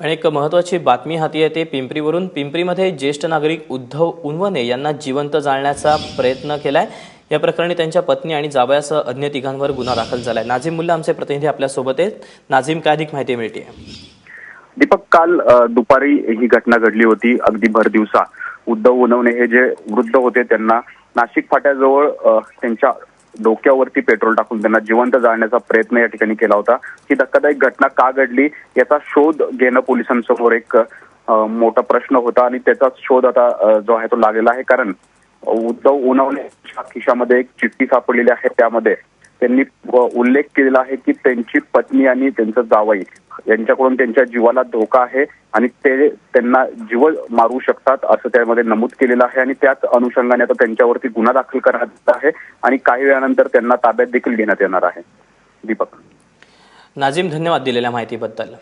आणि एक महत्त्वाची बातमी हाती येते पिंपरीवरून। पिंपरीमध्ये ज्येष्ठ नागरिक उद्धव उनवणे यांना जिवंत जाळण्याचा प्रयत्न केलाय। या प्रकरणी त्यांच्या पत्नी आणि जावयासह अन्य तिघांवर गुन्हा दाखल झालाय। नाझीम मुल्ला आमचे प्रतिनिधी आपल्या सोबत आहेत। नाझीम, काय अधिक माहिती मिळते? दीपक, काल दुपारी ही घटना घडली होती। अगदी भर दिवसा उद्धव उनवणे हे जे वृद्ध होते त्यांना नाशिक फाट्याजवळ त्यांच्या डोक्यावरती पेट्रोल टाकून त्यांना जिवंत जाळण्याचा प्रयत्न या ठिकाणी केला होता। ही धक्कादायक घटना का घडली याचा शोध घेणं पोलिसांसमोर एक मोठा प्रश्न होता आणि त्याचा शोध आता जो आहे तो लागलेला आहे। कारण उद्धव उनवणेच्या खिशामध्ये एक चिठ्ठी सापडलेली आहे। त्यामध्ये त्यांनी उल्लेख केलेला आहे की त्यांची पत्नी आणि त्यांचं जावई यांच्याकडून त्यांच्या जीवाला धोका आहे आणि ते त्यांना जीव मारू शकतात असं त्यामध्ये नमूद केलेलं आहे। आणि त्याच अनुषंगाने आता त्यांच्यावरती गुन्हा दाखल करण्यात आहे आणि काही वेळानंतर त्यांना ताब्यात देखील घेण्यात येणार आहे। दीपक, नाझीम, धन्यवाद दिलेल्या माहितीबद्दल।